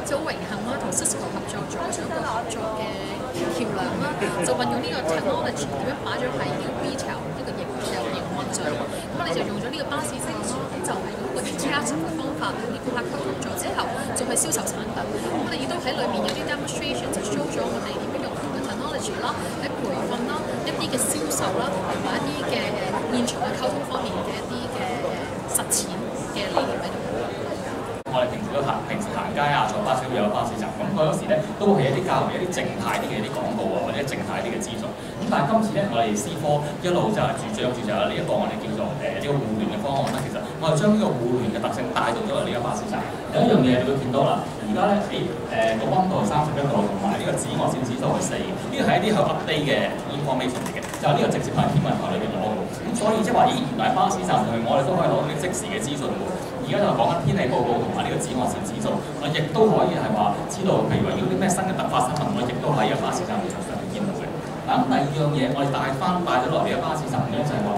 好榮幸啦，同 Cisco 合作咗一個合作嘅橋梁啦，就運用呢個 technology 點樣擺咗喺呢個 retail 一個營運上。咁我哋就用咗呢個巴士城咯，咁就係用一個 interactive 嘅方法同啲顧客溝通咗之後，仲係銷售產品。咁我哋亦都喺裏面有啲 demonstration 就 show 咗我哋點樣用唔同嘅 technology 啦，喺培訓啦、一啲嘅銷售啦，同埋一啲嘅現場嘅溝通方面嘅一啲嘅實踐嘅理念喺度。我哋平時行街啊，坐巴士都有巴士站，咁好多時咧都會係一啲較為一啲靜態啲嘅一啲廣告啊，或者靜態啲嘅資訊。咁但係今次咧，我哋 C4 一路就係主張住就係呢一個我哋叫做呢個互聯嘅方案啦。其實我哋將呢個互聯嘅特性帶到咗嚟呢個巴士站。有一樣嘢你會見到啦，而家咧個溫度係31度，同埋呢個紫外線指數係4，呢個係一啲好 update 嘅 information 嚟嘅，就係呢個直接喺天文台裏邊攞嘅。咁所以即係話，咦，原來喺巴士站上面，我哋都可以攞到啲即時嘅資訊喎。而家就講緊天氣報告同埋呢個紫外線指數，我亦都可以係話知道，譬如話有啲咩新嘅突發新聞，我亦都可以喺巴士站上面見到嘅。咁第二樣嘢，我哋帶咗落嚟嘅巴士站咧，就係話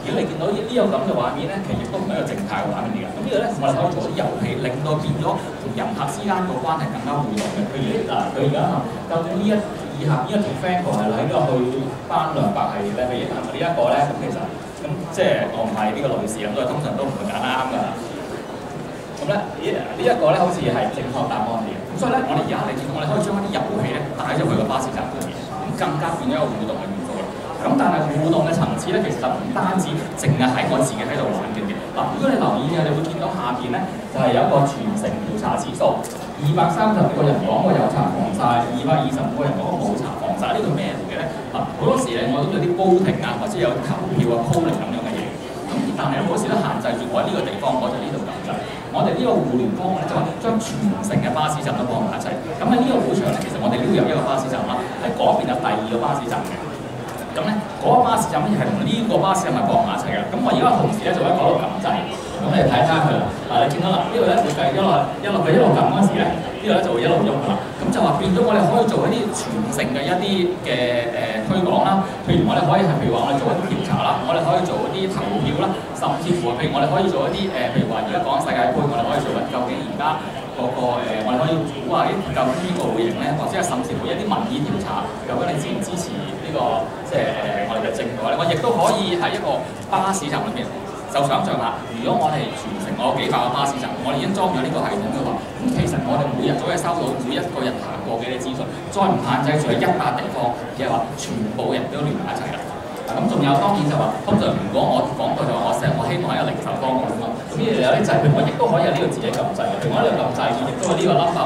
如果你見到呢個咁嘅畫面咧，其實亦都唔係一個靜態嘅畫面嚟㗎。咁呢個咧，我哋可以做啲遊戲，令到變咗同人客之間個關係更加互動嘅。譬如佢而家究竟以下呢一條 friend 係喺呢個去班兩百係咧，譬如呢一個咧，咁其實咁即係我唔係呢個女士咁，所以通常都唔會揀啱㗎。咁咧呢一個咧，好似係正確答案嚟嘅。咁所以咧，我哋而家你見到我哋可以將一啲遊戲咧帶咗去個巴士站裏面，咁更加變咗一個互動嘅元素啦。咁但係互動嘅層次咧，其實就唔單止淨係喺我自己喺度玩嘅。嗱，如果你留意嘅，你會見到下邊咧就係有一個全城調查指數，230個人講過有搽防曬，220個人講過冇搽防曬，呢個咩嚟嘅咧？嗱，好多時咧我都有啲高庭啊，或者有投票啊、polling 咁樣嘅嘢。咁但係好多時都限制住我喺呢個地方，我就呢度撳掣。我哋呢個互聯方案咧，就話將全城嘅巴士站都放埋一齊。咁喺呢個會場咧，其實我哋呢度有一個巴士站啦，喺嗰邊有第二個巴士站嘅。咁咧，嗰個巴士站咧係同呢個巴士站係放埋一齊嘅。咁我而家同時咧就喺嗰度撳掣，咁你睇翻佢啦。嗱，你見到啦，呢度咧會計一路撳嗰時咧，呢度咧就會一路喐㗎啦。咁就話變咗我哋可以做一啲全城嘅一啲嘅推廣啦。譬如我哋可以係譬如話我哋做一啲調查啦，我哋可以做一啲投票啦，甚至乎譬如我哋可以做一啲譬如話而家講世界盃，我哋可以做緊究竟而家嗰個我哋可以估下究竟邊個會贏咧，或者係甚至乎一啲民意調查，究竟你支唔支持呢個即係我哋嘅政府咧？我亦都可以喺一個巴士站裏面，就想像下，如果我哋全城我有幾百個巴士站，我哋已經裝咗呢個系統嘅話，咁其實我哋每日都可以收到每一個人行過嘅啲資訊，再唔限制住喺一笪地方，而係話全部人都連埋一齊啦。咁仲有當然就話，通常如果我講到就話我希望係一個零售方案啊嘛，咁呢度有啲掣，譬如我亦都可以喺呢度自己撳掣嘅，譬如我喺呢度撳掣，我亦都係呢個 number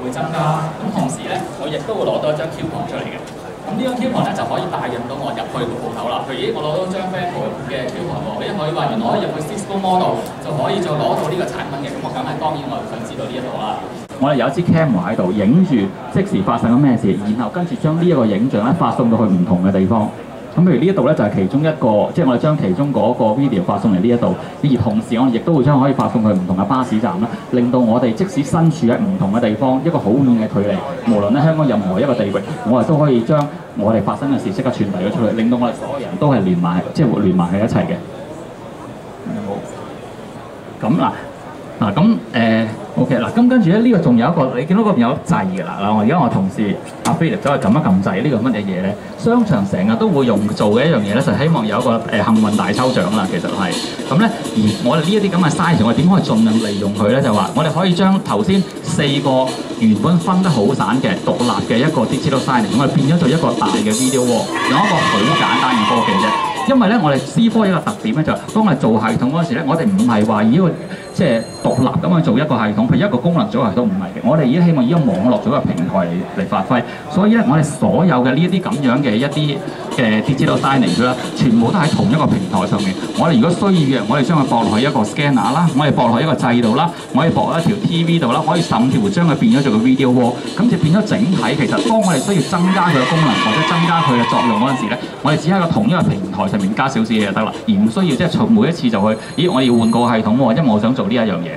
會增加，咁同時咧，我亦都會攞到一張 coupon 出嚟嘅。咁呢張 coupon 咧就可以帶引到我入去個鋪頭啦。譬如我攞到張 Fanco 嘅 coupon 喎，可以話原來可以入去 Cisco Model 就可以再攞到呢個產品嘅，咁我梗係當然我想知道呢一度啦。我哋有一支 camera 喺度影住即時發生咗咩事，然後跟住將呢一個影像咧發送到去唔同嘅地方。咁譬如呢一度咧就係其中一個，即係我哋將其中嗰個 video 發送嚟呢一度，而同時我哋亦都會將可以發送去唔同嘅巴士站啦，令到我哋即使身處喺唔同嘅地方，一個好遠嘅距離，無論喺香港任何一個地域，我哋都可以將我哋發生嘅事即刻傳遞咗出去，令到我哋所有人都係連埋，即係連埋喺一齊嘅。好，咁嗱，OK 嗱，咁跟住咧呢個仲有一個，你見到嗰邊有掣㗎啦。嗱，而家我同事阿 Philip 走去撳一撳掣，呢個乜嘢嘢咧？商場成日都會用做嘅一樣嘢咧，就係希望有一個幸運大抽獎啦。其實係咁咧，而我哋呢一啲咁嘅 size，我哋點可以盡量利用佢咧？就話我哋可以將頭先4個原本分得好散嘅獨立嘅一個 digital signage，我哋變咗做一個大嘅 video wall， 用一個好簡單嘅科技啫。因為咧，我哋 C4 一個特點咧就係，當我哋做系統嗰陣時咧，我哋唔係話以一個即係獨立咁去做一個系統，譬如一個功能組系統唔係嘅，我哋已經希望以一個網絡做一個平台嚟發揮。所以咧，我哋所有嘅呢一啲咁樣嘅一啲嘅 digital signage 啦，全部都喺同一個平台上面。我哋如果需要嘅，我哋將佢駁落去一個 scanner 啦，我哋駁落去一個掣度啦，我哋駁一條 TV 度啦，可以甚至乎將佢變咗做個 video wall， 咁就變咗整體。其實當我哋需要增加佢嘅功能或者增加佢嘅作用嗰陣時咧，我哋只喺個同一個平台上面加少少嘢就得啦，而唔需要即係每一次就去，咦我哋要換個系統喎，因為我想做呢一樣嘢。